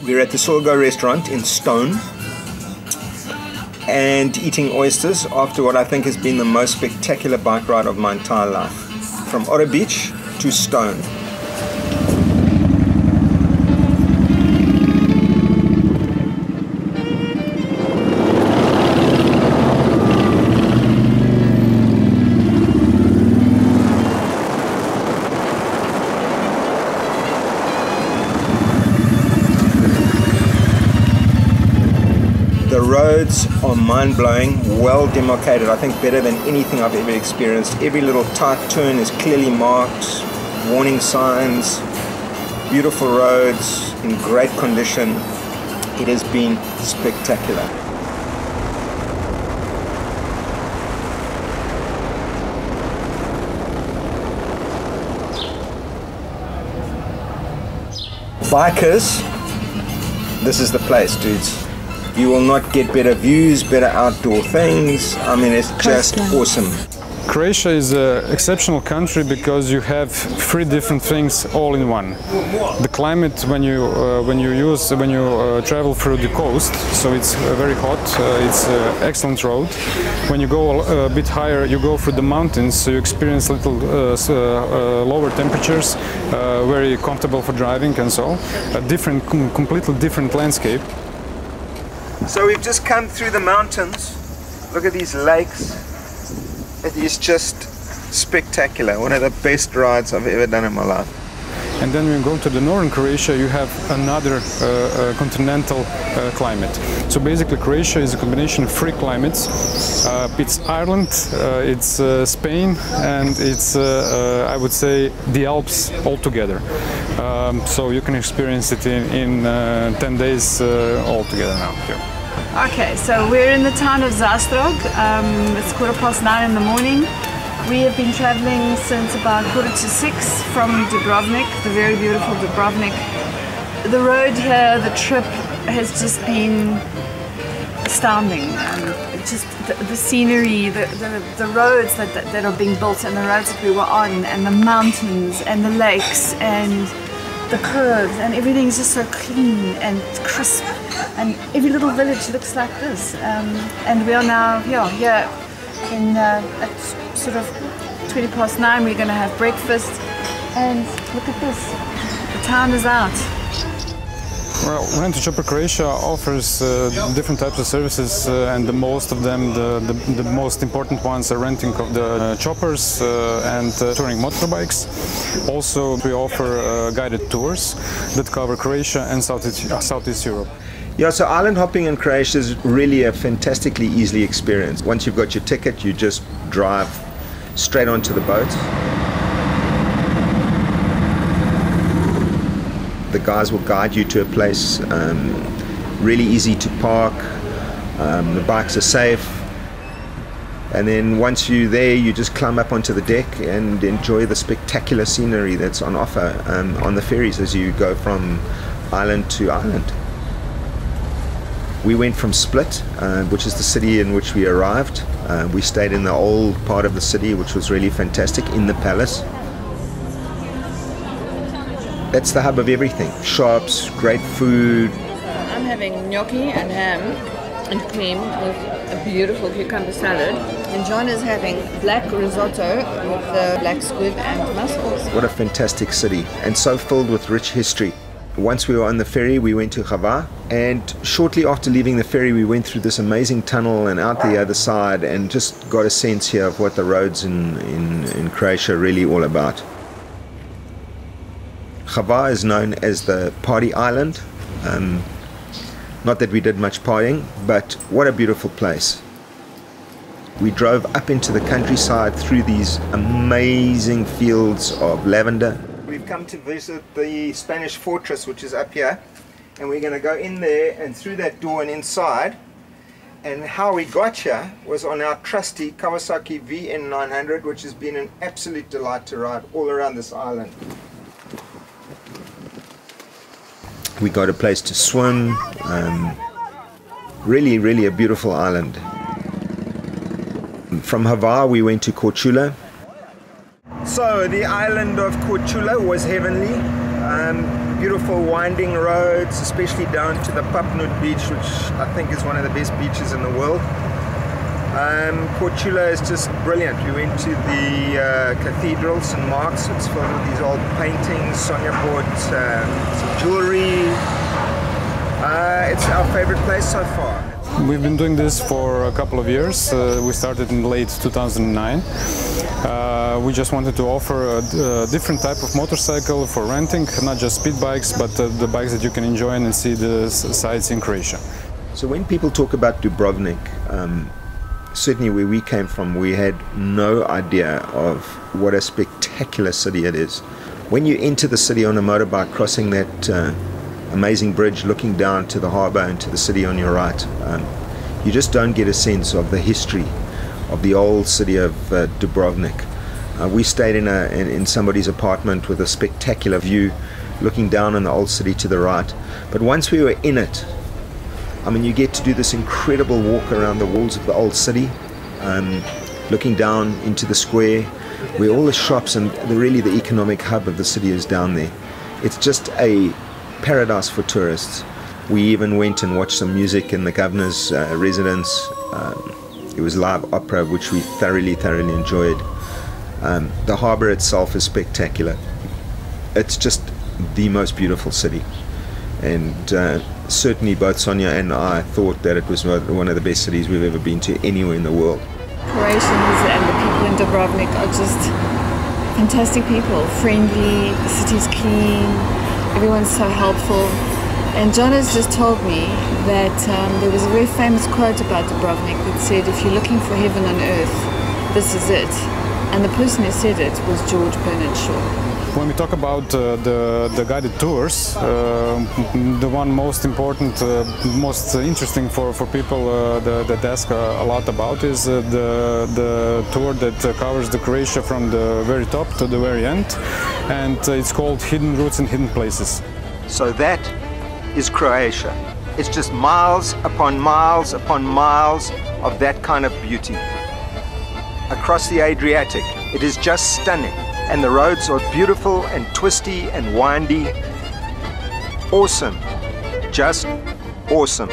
We're at the Solgo restaurant in Stone and eating oysters after what I think has been the most spectacular bike ride of my entire life. From Otter Beach to Stone. The roads are mind-blowing, well demarcated, I think better than anything I've ever experienced. Every little tight turn is clearly marked, warning signs, beautiful roads in great condition. It has been spectacular. Bikers, this is the place, dudes. You will not get better views, better outdoor things. I mean, it's just awesome. Croatia is an exceptional country because you have three different things all in one. The climate when you travel through the coast, so it's very hot. It's an excellent road. When you go a bit higher, you go through the mountains, so you experience little lower temperatures, very comfortable for driving, and so a different, completely different landscape. So we've just come through the mountains. Look at these lakes. It is just spectacular. One of the best rides I've ever done in my life. And then when you go to the northern Croatia, you have another continental climate. So basically Croatia is a combination of three climates. It's Ireland, it's Spain, and it's, I would say, the Alps all together. So you can experience it in 10 days all together now here. Okay, so we're in the town of Zastrog. It's 9:15 in the morning. We have been traveling since about 5:45 from Dubrovnik, the very beautiful Dubrovnik. The road here, the trip has just been astounding. Just the scenery, the roads that are being built and the roads that we were on, and the mountains and the lakes and the curves, and everything's just so clean and crisp, and every little village looks like this. And we are now here in at sort of 9:20. We're going to have breakfast, and look at this, the town is out. Well, Rent a Chopper Croatia offers different types of services, and most of them, the most important ones, are renting of the choppers and touring motorbikes. Also, we offer guided tours that cover Croatia and Southeast Europe. Yeah, so island hopping in Croatia is really a fantastically easy experience. Once you've got your ticket, you just drive straight onto the boat. The guys will guide you to a place, really easy to park, the bikes are safe, and then once you're there you just climb up onto the deck and enjoy the spectacular scenery that's on offer on the ferries as you go from island to island. We went from Split, which is the city in which we arrived. We stayed in the old part of the city, which was really fantastic, in the palace. That's the hub of everything. Shops, great food. I'm having gnocchi and ham and cream with a beautiful cucumber salad. And John is having black risotto with the black squid and mussels. What a fantastic city, and so filled with rich history. Once we were on the ferry, we went to Hvar, and shortly after leaving the ferry we went through this amazing tunnel and out the other side, and just got a sense here of what the roads in Croatia are really all about. Hvar is known as the party island. Not that we did much partying, but what a beautiful place. We drove up into the countryside through these amazing fields of lavender. We've come to visit the Spanish fortress, which is up here, and we're going to go in there and through that door and inside. And how we got here was on our trusty Kawasaki VN900, which has been an absolute delight to ride all around this island. We got a place to swim, really a beautiful island. From Hvar we went to So the island of Korčula was heavenly, beautiful winding roads, especially down to the Papnud beach, which I think is one of the best beaches in the world. Korčula is just brilliant. We went to the cathedral, St. Mark's. It's filled with these old paintings. Sonia bought some jewelry. It's our favorite place so far. We've been doing this for a couple of years. We started in late 2009. We just wanted to offer a different type of motorcycle for renting, not just speed bikes, but the bikes that you can enjoy and see the sights in Croatia. So when people talk about Dubrovnik, certainly where we came from, we had no idea of what a spectacular city it is. When you enter the city on a motorbike, crossing that amazing bridge, looking down to the harbour and to the city on your right, you just don't get a sense of the history of the old city of Dubrovnik. We stayed in somebody's apartment with a spectacular view, looking down on the old city to the right. But once we were in it, I mean, you get to do this incredible walk around the walls of the old city, looking down into the square, where all the shops and really the economic hub of the city is down there. It's just a paradise for tourists. We even went and watched some music in the governor's residence. It was live opera, which we thoroughly enjoyed. The harbour itself is spectacular. It's just the most beautiful city, and certainly both Sonia and I thought that it was one of the best cities we've ever been to anywhere in the world. Croatians and the people in Dubrovnik are just fantastic people, friendly, the city's clean, everyone's so helpful. And John has just told me that there was a very famous quote about Dubrovnik that said, if you're looking for heaven on earth, this is it. And the person who said it was George Bernard Shaw. When we talk about the guided tours, the one most important, most interesting for people that ask a lot about is the tour that covers the Croatia from the very top to the very end, and it's called Hidden Routes and Hidden Places. So that is Croatia. It's just miles upon miles upon miles of that kind of beauty. Across the Adriatic, it is just stunning. And the roads are beautiful and twisty and windy. Awesome. Just awesome.